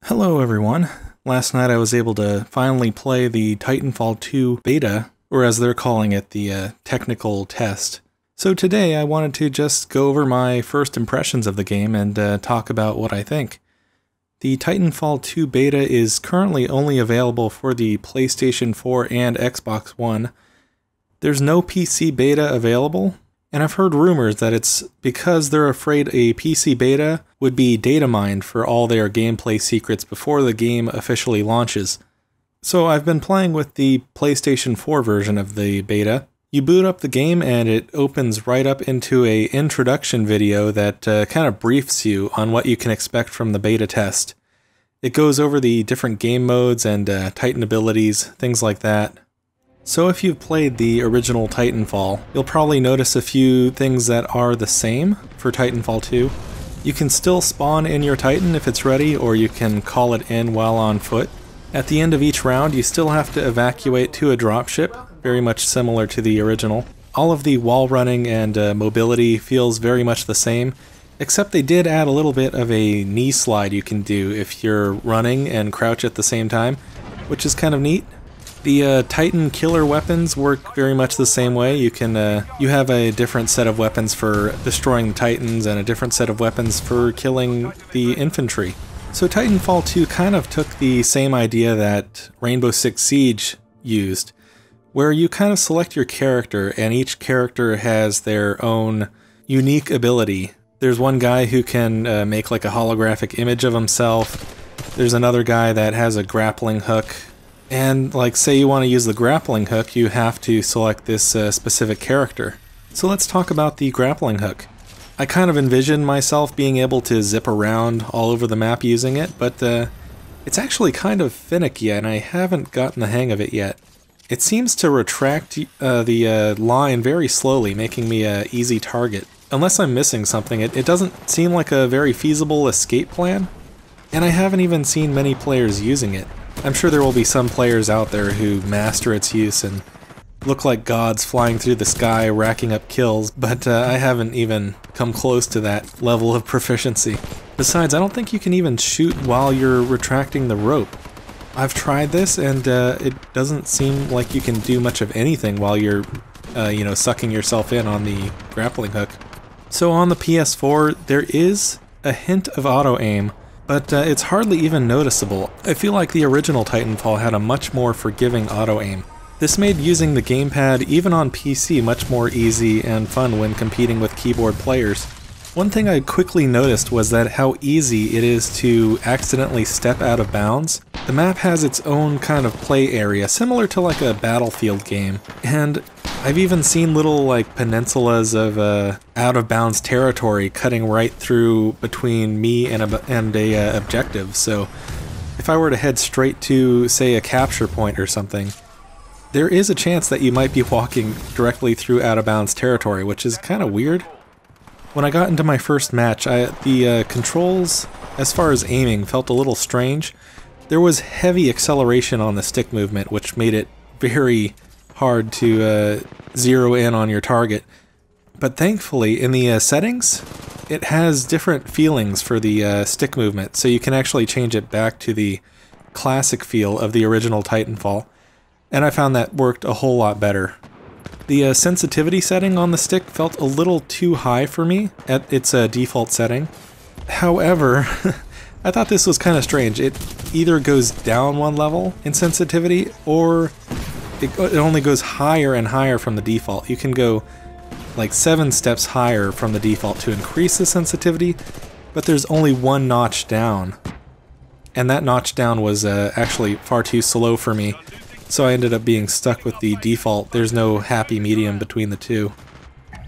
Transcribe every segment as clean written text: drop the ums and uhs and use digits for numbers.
Hello everyone. Last night I was able to finally play the Titanfall 2 beta, or as they're calling it, the technical test. So today I wanted to just go over my first impressions of the game and talk about what I think. The Titanfall 2 beta is currently only available for the PlayStation 4 and Xbox One. There's no PC beta available, and I've heard rumors that it's because they're afraid a PC beta would be data mined for all their gameplay secrets before the game officially launches. So I've been playing with the PlayStation 4 version of the beta. You boot up the game and it opens right up into an introduction video that kind of briefs you on what you can expect from the beta test. It goes over the different game modes and Titan abilities, things like that. So if you've played the original Titanfall, you'll probably notice a few things that are the same for Titanfall 2. You can still spawn in your Titan if it's ready, or you can call it in while on foot. At the end of each round, you still have to evacuate to a dropship, very much similar to the original. All of the wall running and mobility feels very much the same, except they did add a little bit of a knee slide you can do if you're running and crouch at the same time, which is kind of neat. The Titan killer weapons work very much the same way. You have a different set of weapons for destroying the Titans and a different set of weapons for killing the infantry. So Titanfall 2 kind of took the same idea that Rainbow Six Siege used, where you kind of select your character and each character has their own unique ability. There's one guy who can make like a holographic image of himself. There's another guy that has a grappling hook. And, like, say you want to use the grappling hook, you have to select this specific character. So let's talk about the grappling hook. I kind of envision myself being able to zip around all over the map using it, but it's actually kind of finicky and I haven't gotten the hang of it yet. It seems to retract the line very slowly, making me an easy target. Unless I'm missing something, it doesn't seem like a very feasible escape plan, and I haven't even seen many players using it. I'm sure there will be some players out there who master its use and look like gods flying through the sky racking up kills, but I haven't even come close to that level of proficiency. Besides, I don't think you can even shoot while you're retracting the rope. I've tried this and it doesn't seem like you can do much of anything while you're sucking yourself in on the grappling hook. So on the PS4, there is a hint of auto-aim, but it's hardly even noticeable. I feel like the original Titanfall had a much more forgiving auto-aim. This made using the gamepad even on PC much more easy and fun when competing with keyboard players. One thing I quickly noticed was that how easy it is to accidentally step out of bounds. The map has its own kind of play area, similar to like a Battlefield game, and I've even seen little like peninsulas of out of bounds territory cutting right through between me and a objective. So if I were to head straight to, say, a capture point or something, there is a chance that you might be walking directly through out of bounds territory, which is kind of weird. When I got into my first match, the controls, as far as aiming, felt a little strange. There was heavy acceleration on the stick movement, which made it very hard to zero in on your target. But thankfully, in the settings, it has different feelings for the stick movement, so you can actually change it back to the classic feel of the original Titanfall, and I found that worked a whole lot better. The sensitivity setting on the stick felt a little too high for me at its default setting. However, I thought this was kind of strange. It either goes down one level in sensitivity, or it only goes higher and higher from the default. You can go like 7 steps higher from the default to increase the sensitivity, but there's only one notch down. And that notch down was actually far too slow for me, so I ended up being stuck with the default. There's no happy medium between the two.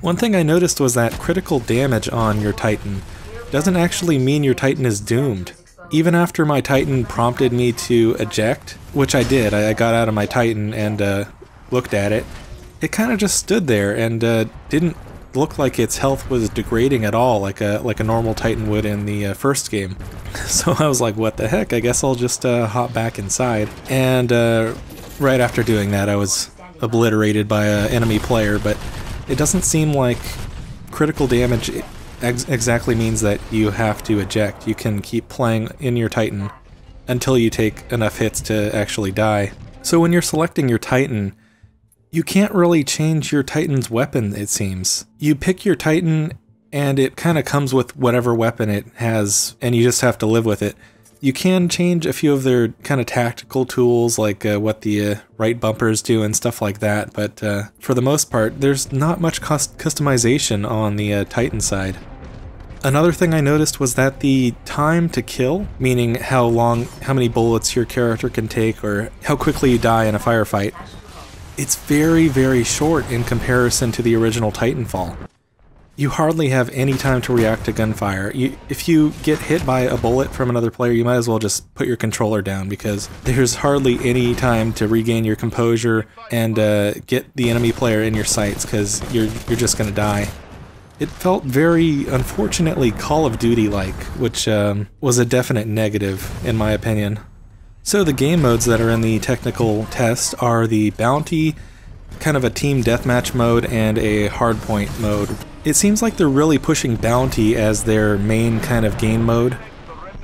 One thing I noticed was that critical damage on your Titan doesn't actually mean your Titan is doomed. Even after my Titan prompted me to eject, which I did, I got out of my Titan and looked at it, it kind of just stood there and didn't look like its health was degrading at all like a normal Titan would in the first game. So I was like, what the heck, I guess I'll just hop back inside. And right after doing that, I was obliterated by an enemy player, but it doesn't seem like critical damage exactly means that you have to eject. You can keep playing in your Titan until you take enough hits to actually die. So when you're selecting your Titan, you can't really change your Titan's weapon, it seems. You pick your Titan and it kind of comes with whatever weapon it has, and you just have to live with it. You can change a few of their kind of tactical tools, like what the right bumpers do and stuff like that, but for the most part, there's not much customization on the Titan side. Another thing I noticed was that the time to kill, meaning how many bullets your character can take or how quickly you die in a firefight, it's very, very short in comparison to the original Titanfall. You hardly have any time to react to gunfire. If you get hit by a bullet from another player, you might as well just put your controller down, because there's hardly any time to regain your composure and get the enemy player in your sights, because you're just going to die. It felt very, unfortunately, Call of Duty-like, which was a definite negative, in my opinion. So the game modes that are in the technical test are the Bounty, kind of a team deathmatch mode, and a hardpoint mode. It seems like they're really pushing Bounty as their main kind of game mode,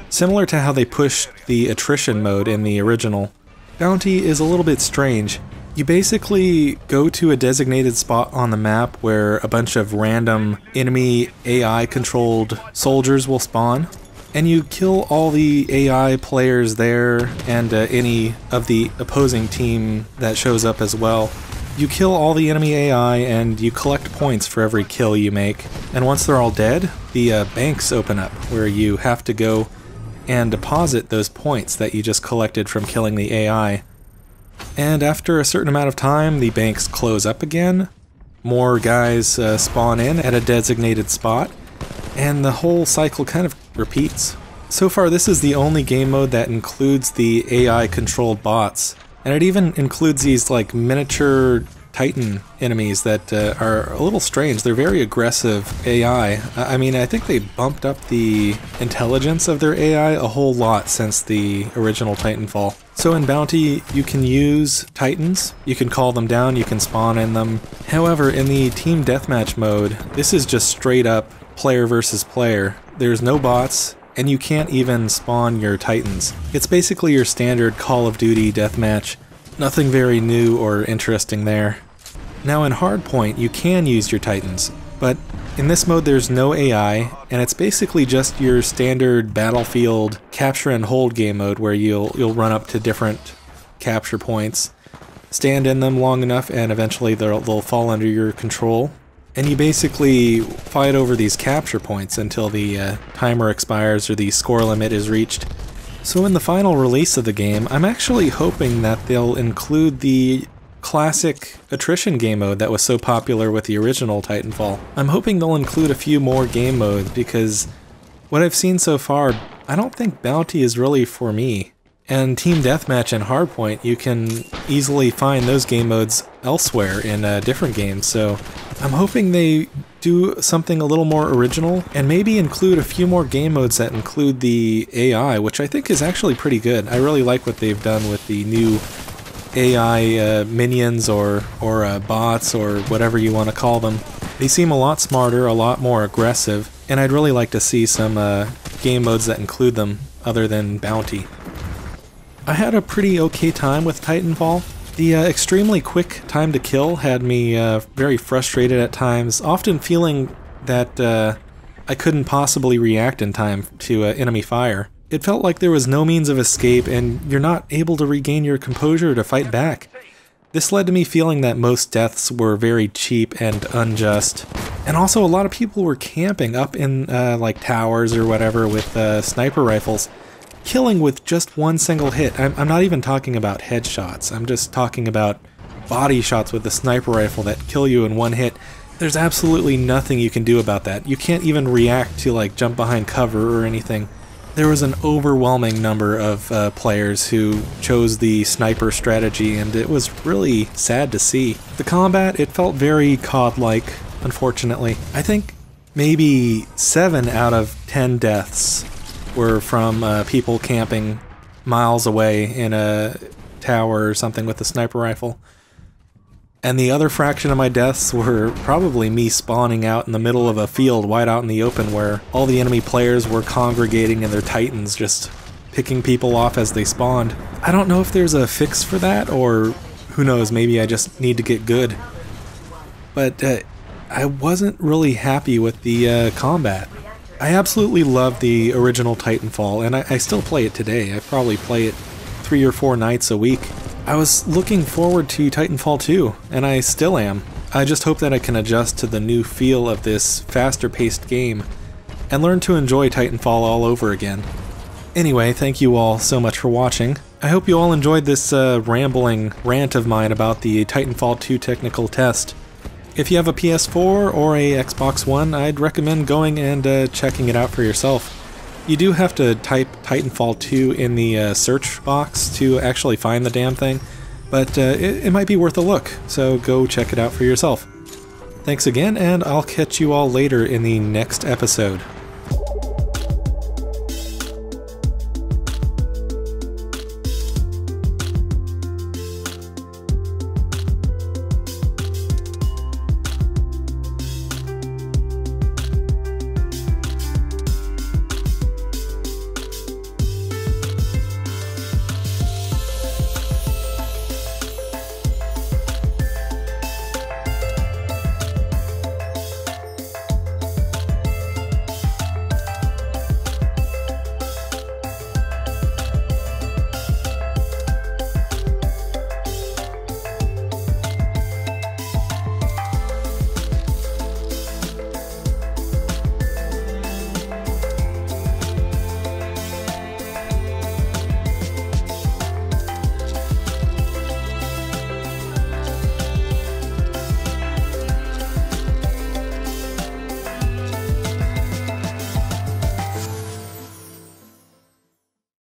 similar to how they pushed the attrition mode in the original. Bounty is a little bit strange. You basically go to a designated spot on the map where a bunch of random enemy AI-controlled soldiers will spawn, and you kill all the AI players there and any of the opposing team that shows up as well. You kill all the enemy AI and you collect points for every kill you make, and once they're all dead, the banks open up where you have to go and deposit those points that you just collected from killing the AI. And after a certain amount of time, the banks close up again, more guys spawn in at a designated spot, and the whole cycle kind of repeats. So far, this is the only game mode that includes the AI-controlled bots, and it even includes these like miniature Titan enemies that are a little strange. They're very aggressive AI. I mean, I think they bumped up the intelligence of their AI a whole lot since the original Titanfall. So in Bounty, you can use Titans, you can call them down, you can spawn in them. However, in the team deathmatch mode, this is just straight up player versus player. There's no bots, and you can't even spawn your Titans. It's basically your standard Call of Duty deathmatch. Nothing very new or interesting there. Now in Hardpoint, you can use your Titans, but in this mode there's no AI, and it's basically just your standard Battlefield capture and hold game mode where you'll run up to different capture points, stand in them long enough, and eventually they'll fall under your control. And you basically fight over these capture points until the timer expires or the score limit is reached. So in the final release of the game, I'm actually hoping that they'll include the classic attrition game mode that was so popular with the original Titanfall. I'm hoping they'll include a few more game modes, because what I've seen so far, I don't think Bounty is really for me. And Team Deathmatch and Hardpoint, you can easily find those game modes elsewhere in different games, so I'm hoping they do something a little more original and maybe include a few more game modes that include the AI, which I think is actually pretty good. I really like what they've done with the new AI minions or bots or whatever you want to call them. They seem a lot smarter, a lot more aggressive, and I'd really like to see some game modes that include them other than Bounty. I had a pretty okay time with Titanfall. The extremely quick time to kill had me very frustrated at times, often feeling that I couldn't possibly react in time to enemy fire. It felt like there was no means of escape, and you're not able to regain your composure to fight back. This led to me feeling that most deaths were very cheap and unjust. And also a lot of people were camping up in like towers or whatever with sniper rifles, killing with just one single hit. I'm not even talking about headshots, I'm just talking about body shots with a sniper rifle that kill you in one hit. There's absolutely nothing you can do about that. You can't even react to like jump behind cover or anything. There was an overwhelming number of players who chose the sniper strategy, and it was really sad to see. The combat, it felt very COD-like, unfortunately. I think maybe 7 out of 10 deaths were from people camping miles away in a tower or something with a sniper rifle. And the other fraction of my deaths were probably me spawning out in the middle of a field wide out in the open where all the enemy players were congregating and their Titans just picking people off as they spawned. I don't know if there's a fix for that, or who knows, maybe I just need to get good. But I wasn't really happy with the combat. I absolutely love the original Titanfall, and I still play it today. I probably play it 3 or 4 nights a week. I was looking forward to Titanfall 2, and I still am. I just hope that I can adjust to the new feel of this faster-paced game and learn to enjoy Titanfall all over again. Anyway, thank you all so much for watching. I hope you all enjoyed this rambling rant of mine about the Titanfall 2 technical test. If you have a PS4 or a Xbox One, I'd recommend going and checking it out for yourself. You do have to type Titanfall 2 in the search box to actually find the damn thing, but it might be worth a look, so go check it out for yourself. Thanks again, and I'll catch you all later in the next episode.